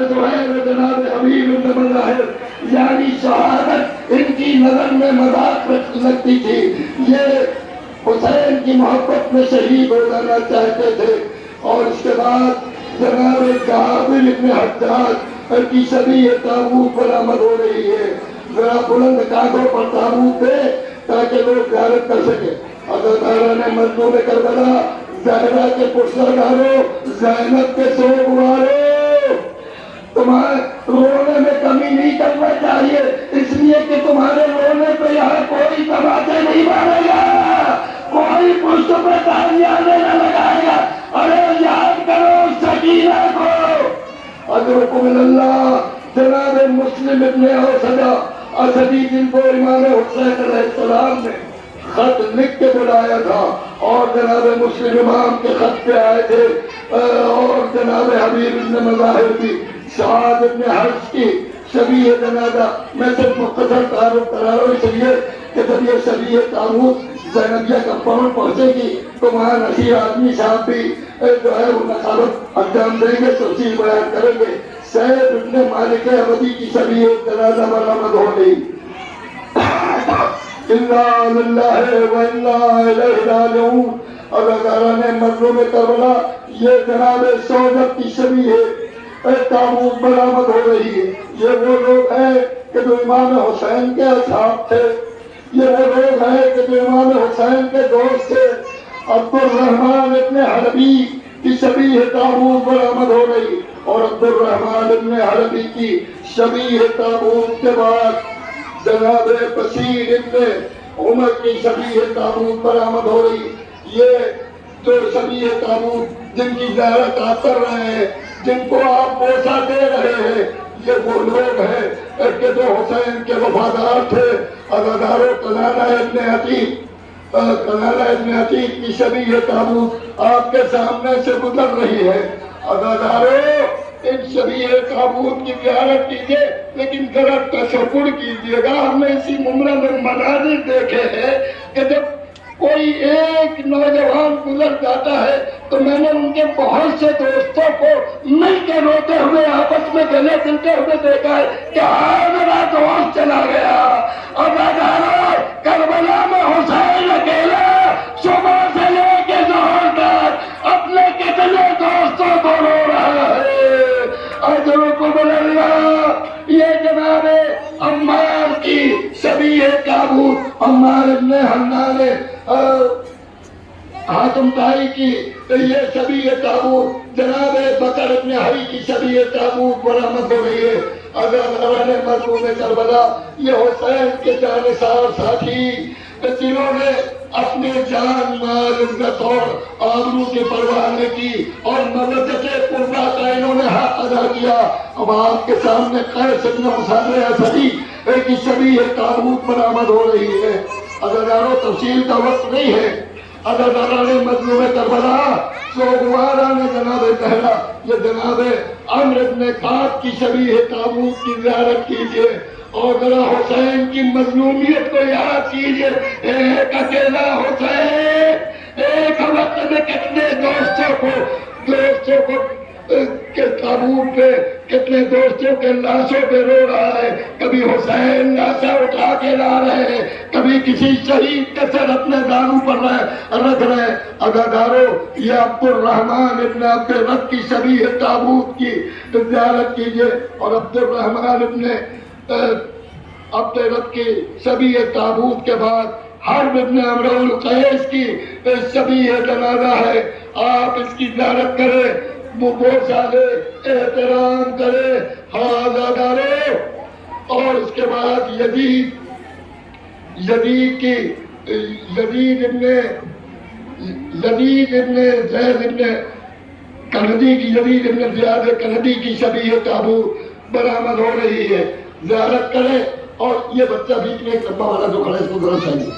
زہیر جناب حبیب بن مظاہر، یعنی شہادت ان کی نظر میں مذاق لگتی تھی. یہ حسین کی محبت میں شہید ہو جانا چاہتے تھے. اور اس کے بعد جناب جابر بن حجاج کی شبیہ تابوت برآمد ہو رہی ہے. ذرا بلند کاندھوں پر تابوت دے تاکہ لوگ زیارت کر سکے. عزاداران مظلوم کربلا، زہرا کے پرسرداروں، زینب کے سوگواروں، تمہیں رونے میں کمی نہیں کرنا چاہیے، اس لیے کہ تمہارے رونے پہ یہاں کوئی تماچے نہیں مارے گا، کوئی پشت پہ تالیاں نہیں لگائے گا. ارے یاد کرو سکینہ کو. اجرکم اللہ. جناب مسلم ابن اوسدہ اسدی، جن کو امام حسین علیہ السلام نے خط لکھ کے بلایا تھا اور جناب مسلم امام کے خط پہ آئے تھے، اور جناب حبیب ابن مظاہر کی، سعد ابن حرش کی شبیہ جنازہ. میں صرف مختصر تعارف کرا رہا ہوں، اس لیے کہ جب یہ شبیہ تابوت زینبیہ کمپاؤنڈ پہنچے گی تو وہاں نصیر آدمی صاحب بھی جو ہے وہ نقابت انجام دیں گے، تفصیل بیان کریں گے. سید ابن مالک عبدی کی شبیہ جنازہ برآمد ہو گئی. اِنَّا لِلَّهِ وَإِنَّا إِلَيْهِ رَاجِعُونَ. عزاداران مظلوم کربلا، یہ جناب سوجت کی شبیہ تابوت برآمد ہو رہی ہے. یہ وہ لوگ ہیں کہ جو امام حسین کے اصحاب تھے، یہ وہ لوگ ہیں کہ جو امام حسین کے دوست تھے. عبد الرحمن ابن حربی کی شبیہ تابوت برآمد ہو رہی، اور عبد الرحمن ابن حربی کی شبیہ تابوت کے بعد جناب بشیر ابن عمر کی شبیہ تابوت برآمد ہو رہی. یہ جو شبیہ تابوت جن کی زیارت آپ کر رہے ہیں، جن کو آپ بوسہ دے رہے ہیں، یہ وہ لوگ ہیں کہ جو حسین کے وفادار تھے. عزاداروں، کنانہ ابن عتیق کی شبیہ تابوت آپ کے سامنے سے گزر رہی ہے. عزاداروں، ان شبیہ تابوت کی زیارت کیجئے، لیکن ذرا تصور کیجئے گا. ہم نے اسی عمرہ میں مناظر دیکھے ہیں کہ جب کوئی ایک نوجوان گزر جاتا ہے تو میں نے ان کے بہت سے دوستوں کو مل کے روتے ہوئے آپس میں گلے ملتے ہوئے دیکھا ہے کہ ہاں میرا دوست چلا گیا. عزاداروں، کربلا میں حسین اکیلا صبح سے لے کے ظہر تک اپنے کتنے دوستوں کو رو رہا ہے. اجرکم اللہ. یہ جناب عمار کی شبیہ تابوت، عمار ابن حنان حاتم طائی کی یہ شبیہ تابوت، جناب بکر ابن حی کی شبیہ تابوت برآمد ہو رہی ہے. عزاداران مظلوم کربلا، یہ حسین کے جانثار ساتھی جنہوں نے اپنے جان، مال، عزت اور آبرو کی پرواہ نہ کی اور مدد قربا کا انہوں نے حق ادا کیا. اب آپ کے سامنے قیس ابن مصعب اسدی کی شبیہ تابوت برآمد ہو رہی ہے. عزاداروں، تفصیل کا وقت نہیں ہے. عزاداران مظلوم کربلا، سوگواران جناب زہرا، یہ جناب عمرو بن کعب کی شبیہ تابوت کی زیارت کیجئے اور ذرا حسین کی مظلومیت کو یاد کیجئے. ایک اکیلا حسین ایک وقت میں کتنے دوستوں کو کے تابوت پہ، کتنے دوستوں کے لاشوں پہ رو رہا ہے. کبھی حسین لاشا اٹھا کے لا رہے ہیں، کبھی کسی شہید کے سر اپنے دانوں پر رکھ رہے ہیں. عزاداروں، یہ عبد الرحمن ابن عبد الرب کی شبیہ تابوت کی زیارت کیجئے اور عبد الرحمن ابن عبد الرب کی شبیہ تابوت کے بعد حرب ابن عمرو القیس کی شبیہ جنازہ ہے. آپ اس کی زیارت کریں، وہ بوسہ لے، احترام کرے. عزاداروں، اور اس کے بعد یزید ابن زید ابن کندی کی، یزید ابن زیاد کندی کی شبیہ تابوت برآمد ہو رہی ہے. زیارت کریں. اور یہ بچہ بیچ میں ایک لمبا والا جو کھڑا ہے اس کو ذرا چاہیے.